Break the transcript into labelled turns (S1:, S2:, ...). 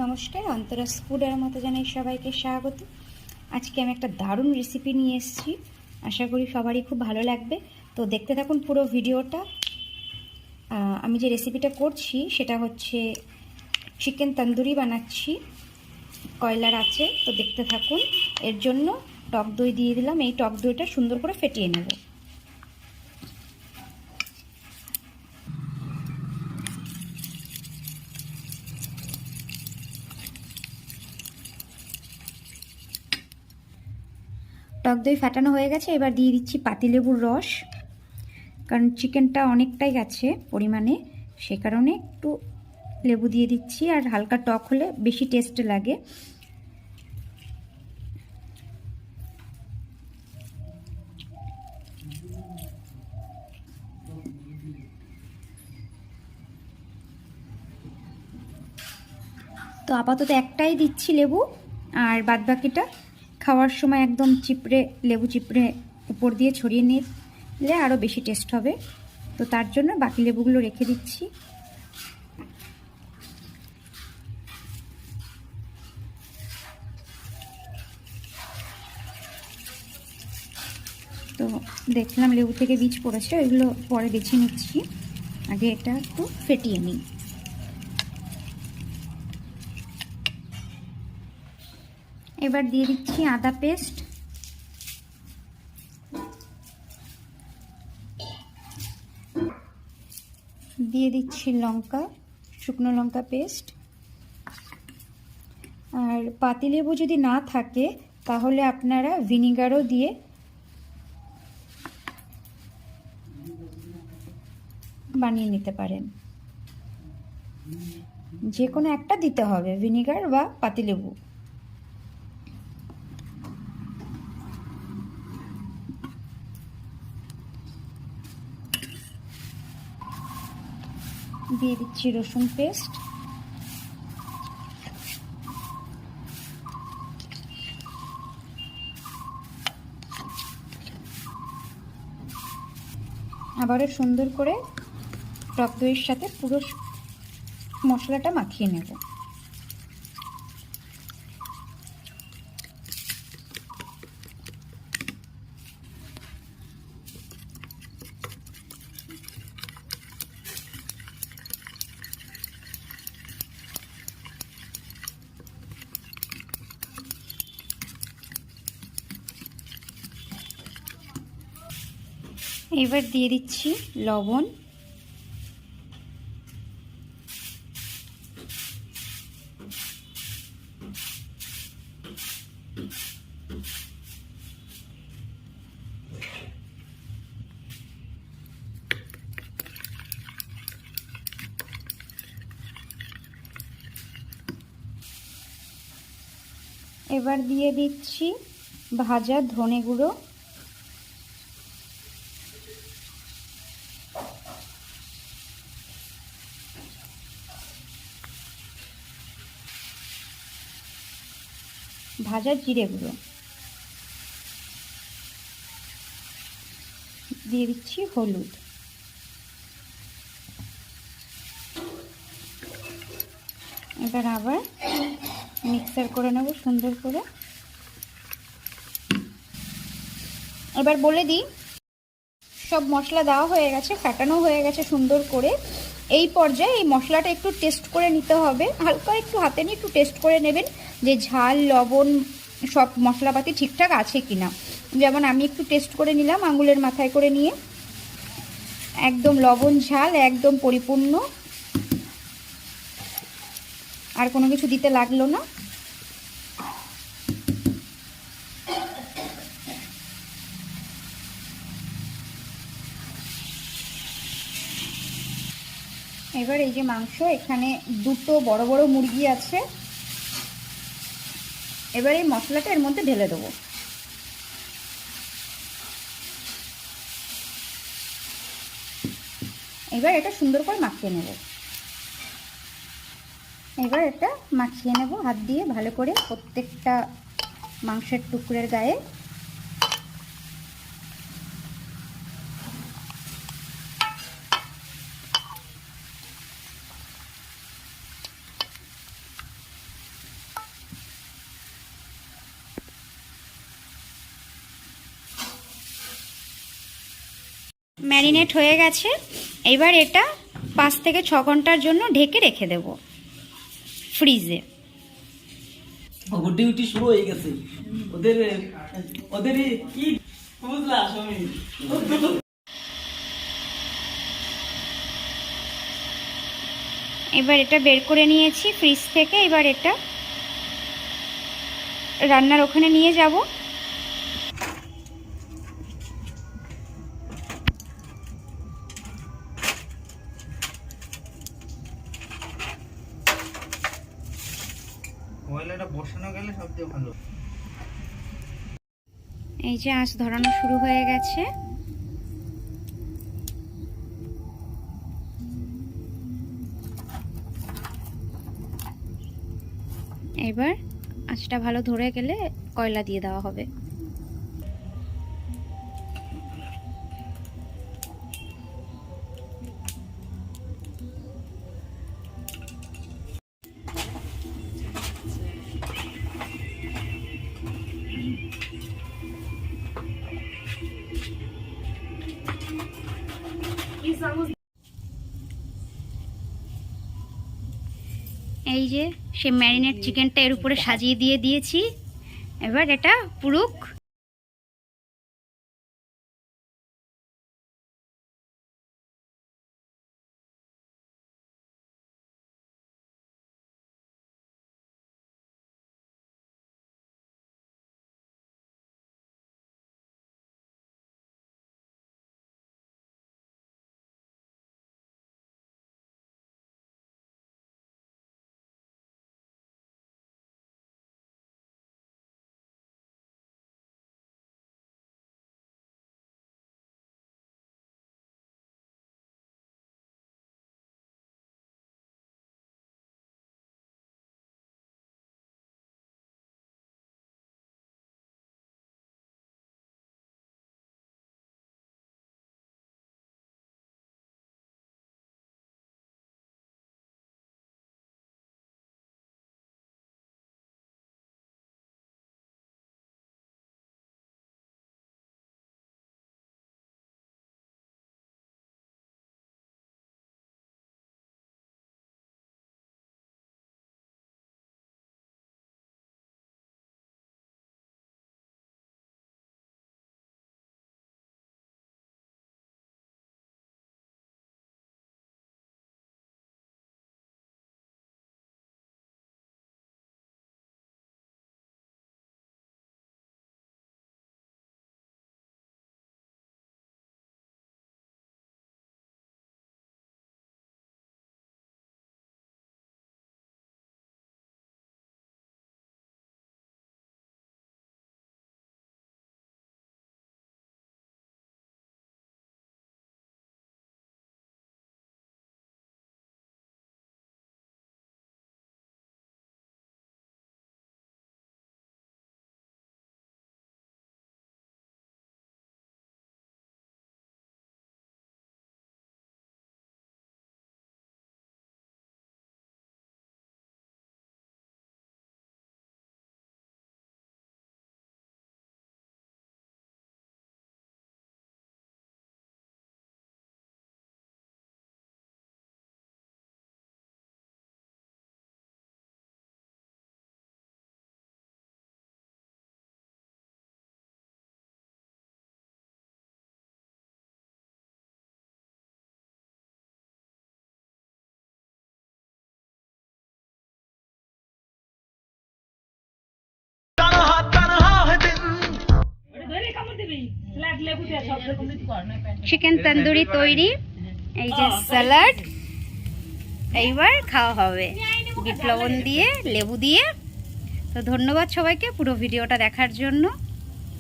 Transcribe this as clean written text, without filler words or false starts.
S1: নমস্কার, অন্তরাস ফুড আর মতো জানাই সবাইকে স্বাগত। আজকে আমি একটা দারুণ রেসিপি নিয়ে এসেছি, আশা করি সবারই খুব ভালো লাগবে। তো দেখতে থাকুন পুরো ভিডিওটা। আমি যে রেসিপিটা করছি সেটা হচ্ছে চিকেন তন্দুরি বানাচ্ছি, কয়লার আছে। তো দেখতে থাকুন। এর জন্য টক দই দিয়ে দিলাম, এই টক দইটা সুন্দর করে ফেটিয়ে নেব। টক দই ফাটানো হয়ে গেছে, এবার দিয়ে দিচ্ছি পাতিলেবুর রস। কারণ চিকেনটা অনেকটাই আছে পরিমাণে, সে কারণে একটু লেবু দিয়ে দিচ্ছি, আর হালকা টক হলে বেশি টেস্ট লাগে। তো আপাতত একটাই দিচ্ছি লেবু, আর বাদবাকিটা খাওয়ার সময় একদম চিপড়ে, লেবু চিপড়ে উপর দিয়ে ছড়িয়ে নিলে আরও বেশি টেস্ট হবে। তো তার জন্য বাকি লেবুগুলো রেখে দিচ্ছি। তো দেখলাম লেবু থেকে বীজ পড়েছে, ওইগুলো পরে বেছে নিচ্ছি। আগে এটা একটু ফেটিয়ে নিই। এবার দিয়ে দিচ্ছি আদা পেস্ট, দিয়ে দিচ্ছি লঙ্কা, শুকনো লঙ্কা পেস্ট। আর পাতিলেবু যদি না থাকে তাহলে আপনারা ভিনিগারও দিয়ে বানিয়ে নিতে পারেন। যে কোনো একটা দিতে হবে, ভিনিগার বা পাতিলেবু। দিয়ে দিচ্ছি রসুন পেস্ট, আবারও সুন্দর করে টক দইয়ের সাথে পুরো মশলাটা মাখিয়ে নেব। এবার দিয়ে দিচ্ছি লবণ, এবার দিয়ে দিচ্ছি ভাজা ধনে গুঁড়ো, ভাজা জিরে গুঁড়ো, দিয়ে দিচ্ছি হলুদ। এবার আবার মিক্সার করে নেব সুন্দর করে। এবার বলে দিই, সব মশলা দেওয়া হয়ে গেছে, ফাটানো হয়ে গেছে সুন্দর করে। এই পর্যায়ে এই মশলাটা একটু টেস্ট করে নিতে হবে, হালকা একটু হাতে নিয়ে একটু টেস্ট করে নেবেন যে ঝাল লবণ সব মশলাপাতি ঠিকঠাক আছে কিনা। যেমন আমি একটু টেস্ট করে নিলাম আঙুলের মাথায় করে নিয়ে, একদম লবণ ঝাল একদম পরিপূর্ণ, আর কোনো কিছু দিতে লাগলো না। এবার এই যে মাংস, এখানে দুটো বড় বড় মুরগি আছে, এবার এই মশলাটা এর মধ্যে ঢেলে দেবো। এবার এটা সুন্দর করে মাখিয়ে নেব। এবার এটা মাখিয়ে নেব হাত দিয়ে ভালো করে প্রত্যেকটা মাংসের টুকরের গায়ে। ম্যারিনেট হয়ে গেছে। এবার এটা 5 থেকে 6 ঘন্টার জন্য ঢেকে রেখে দেব ফ্রিজে।
S2: ডিউটি শুরু হয়ে গেছে ওদের কি বুঝলা তুমি?
S1: এবার এটা বের করে নিয়েছি ফ্রিজ থেকে। এবার এটা রান্নার ওখানে নিয়ে যাব।
S2: ময়লাটা বসানো গেলে সবচেয়ে ভালো।
S1: এই যে আঁচ ধরানো শুরু হয়ে গেছে। এবার আঁচটা ভালো ধরে গেলে কয়লা দিয়ে দেওয়া হবে। এই যে সে ম্যারিনেট চিকেনটা এর উপরে সাজিয়ে দিয়ে দিয়েছি। এবার এটা পুরুক। চিকেন তন্দুরি তৈরি। এই যে স্যালাড, এইবার খাওয়া হবে বিট লবণ দিয়ে, লেবু দিয়ে। তো ধন্যবাদ সবাইকে পুরো ভিডিওটা দেখার জন্য।